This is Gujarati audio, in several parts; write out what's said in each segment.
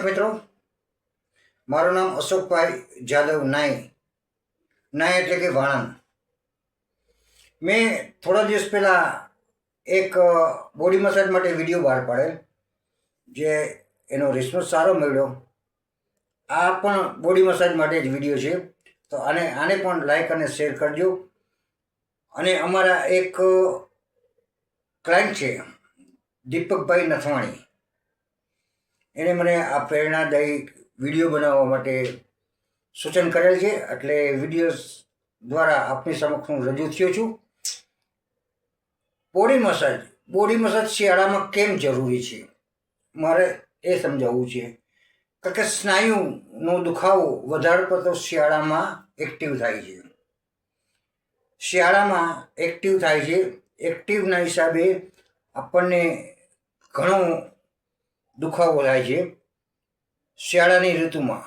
મિત્રો, મારું નામ અશોકભાઈ જાદવ નાઈ એટલે કે વાણંદ. મેં થોડા દિવસ પહેલાં એક બોડી મસાજ માટે વિડીયો બહાર પાડેલ, જે એનો રિસ્પોન્સ સારો મળ્યો. આ પણ બોડી મસાજ માટે જ વિડીયો છે, તો આને પણ લાઈક અને શેર કરજો. અને અમારા એક ક્લાયન્ટ છે દીપકભાઈ નથવાણી, એને મને આ પ્રેરણાદાયી વિડીયો બનાવવા માટે સૂચન કરેલ છે, એટલે વિડીયો દ્વારા આપની સમક્ષ હું રજૂ થયો છું. બોડી મસાજ શિયાળામાં કેમ જરૂરી છે મારે એ સમજાવવું છે. કારણ કે સ્નાયુનો દુખાવો વધારે પડતો શિયાળામાં એક્ટિવ થાય છે. એક્ટિવના હિસાબે આપણને ઘણો દુખાવો થાય છે. શિયાળાની ઋતુમાં,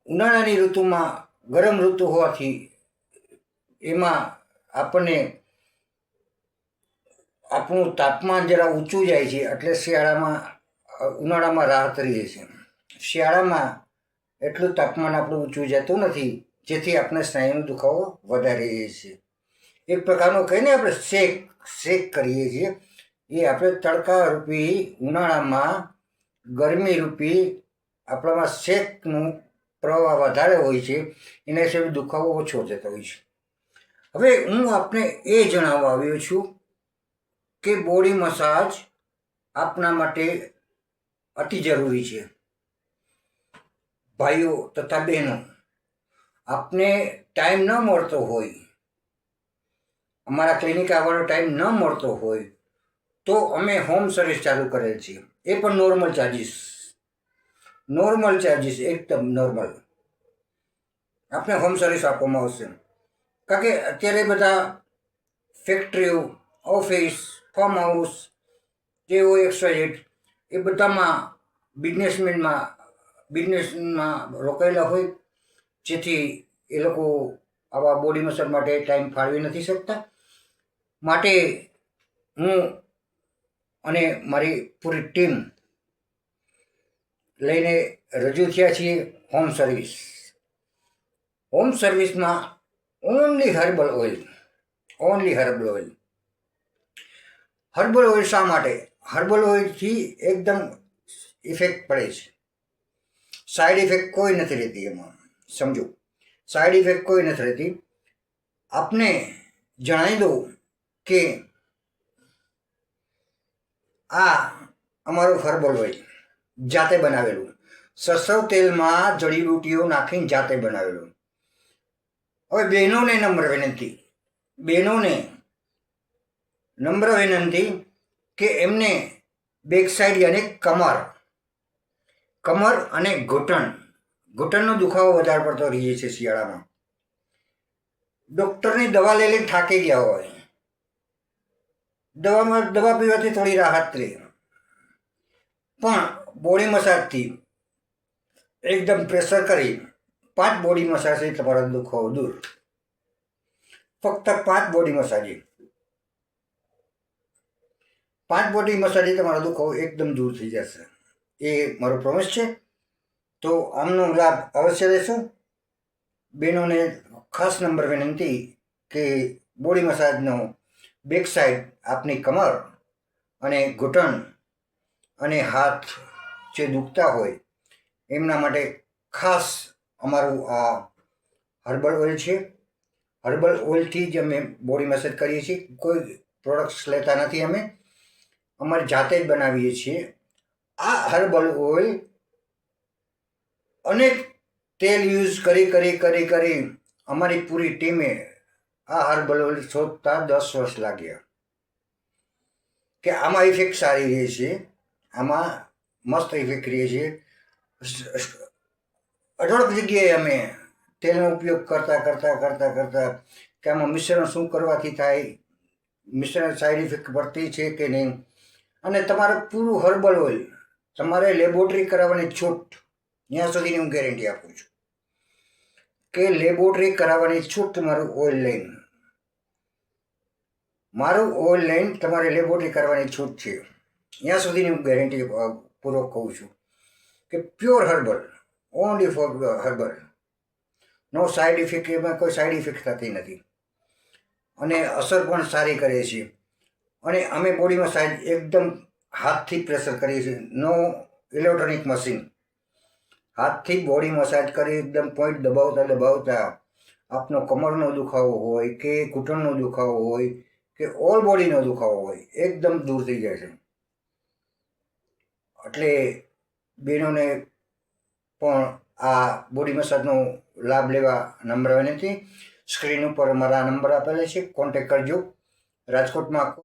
ઉનાળાની ઋતુમાં ગરમ ઋતુ હોવાથી એમાં આપણું તાપમાન જરા ઊંચું જાય છે, એટલે ઉનાળામાં રાહત રહે છે. શિયાળામાં એટલું તાપમાન આપણું ઊંચું જતું નથી, જેથી આપણે સ્નાયુનો દુખાવો વધારે રહે છે. એક પ્રકારનો કહીને આપણે શેક કરીએ છીએ, એ આપણે તડકા રૂપી ઉનાળામાં ગરમી રૂપી આપણામાં શેકનું પ્રવાહ વધારે હોય છે, એના હિસાબે દુખાવો ઓછો જતો હોય છે. હવે હું આપને એ જણાવવા આવ્યો છું કે બોડી મસાજ આપના માટે અતિ જરૂરી છે. ભાઈઓ તથા બહેનો, આપને ટાઈમ ન મળતો હોય, અમારા ક્લિનિક આવવાનો ટાઈમ ન મળતો હોય, તો અમે હોમ સર્વિસ ચાલુ કરેલ છે. એ પણ નોર્મલ ચાર્જિસ એકદમ નોર્મલ આપણે હોમ સર્વિસ આપવામાં આવશે. કારણ કે અત્યારે બધા ફેક્ટરીઓ, ઓફિસ, ફાર્મ હાઉસ જે હોય XYZ, એ બધામાં બિઝનેસમાં રોકાયેલા હોય, જેથી એ લોકો આવા બોડી મસાજ માટે ટાઈમ ફાળવી નથી શકતા. માટે હું અને મારી પૂરી ટીમ લઈને રજૂ થયા છીએ હોમ સર્વિસમાં ઓનલી હર્બલ ઓઇલ. શા માટે? હર્બલ ઓઇલથી એકદમ ઇફેક્ટ પડે છે. સાઈડ ઇફેક્ટ કોઈ નથી રહેતી એમાં, સમજો. સાઈડ ઇફેક્ટ કોઈ નથી રહેતી. આપને જણાવી દઉં કે આ અમારું હર્બલ ઓઇલ જાતે બનાવેલું, સરસવ તેલમાં જડીબુટીઓ નાખીને જાતે બનાવેલું. હવે બહેનોને નમ્ર વિનંતી કે એમને બેક સાઈડ યાની કમર અને ઘૂંટણનો દુખાવો વધારે પડતો રહે છે શિયાળામાં. ડૉક્ટરની દવા લઈને થાકી ગયા હોય, દવા પીવાથી થોડી રાહત રહે, પણ બોડી મસાજથી એકદમ પ્રેશર કરી 5 બોડી મસાજથી તમારો દુખાવો દૂર. ફક્ત 5 બોડી મસાજથી તમારો દુખાવો એકદમ દૂર થઈ જશે, એ મારો પ્રોમિસ છે. તો આમનો લાભ અવશ્ય લેશો. બહેનોને ખાસ નંબર વિનંતી કે બોડી મસાજનો બેક સાઈડ આપની કમર અને ઘૂંટણ અને હાથ જે દુખતા હોય એમના માટે ખાસ અમારું આ હર્બલ ઓઇલ છે. હર્બલ ઓઇલથી જ અમે બોડી મસાજ કરીએ છીએ. કોઈ પ્રોડક્ટ્સ લેતા નથી, અમે અમારી જાતે જ બનાવીએ છીએ. આ હર્બલ ઓઇલ અનેક તેલ યુઝ કરી અમારી પૂરી ટીમે આ હર્બલ ઓઇલ શોધતા 10 વર્ષ લાગ્યા. કે આમાં ઇફેક્ટ સારી રહે છે, આમાં મસ્ત ઇફેક્ટ રહે છે. અઢળક જગ્યાએ અમે તેલનો ઉપયોગ કરતા કે આમાં મિશ્રણ શું કરવાથી થાય, મિશ્રણ સાઈડ ઇફેક્ટ પડતી છે કે નહીં. અને તમારું પૂરું હર્બલ ઓઇલ તમારે લેબોરેટરી કરાવવાની છૂટ, ત્યાં સુધીની હું ગેરંટી આપું છું કે લેબોરેટરી કરાવવાની છૂટ. મારું ઓઇલ લઈને તમારે લેબોરેટરી કરવાની છૂટ છે, ત્યાં સુધીની હું ગેરંટી પૂર્વક કહું છું. કે pure herbal, only for herbal, no side effect, એમાં કોઈ સાઈડ ઇફેક્ટ થતી નથી અને અસર પણ સારી કરે છે. અને અમે બોડી મસાજ એકદમ હાથથી પ્રેશર કરીએ છીએ, નો ઇલેક્ટ્રોનિક મશીન. હાથથી બોડી મસાજ કરી એકદમ પોઈન્ટ દબાવતા આપનો કમરનો દુખાવો હોય કે ઘૂંટણનો દુખાવો હોય કે ઓલ બોડીનો દુખાવો હોય એકદમ દૂર થઈ જાય છે. એટલે બહેનોને પણ આ બોડી મસાજનો લાભ લેવા નમ્ર વિનંતી. સ્ક્રીન ઉપર મારા નંબર આપેલા છે, કોન્ટેક્ટ કરજો. રાજકોટમાં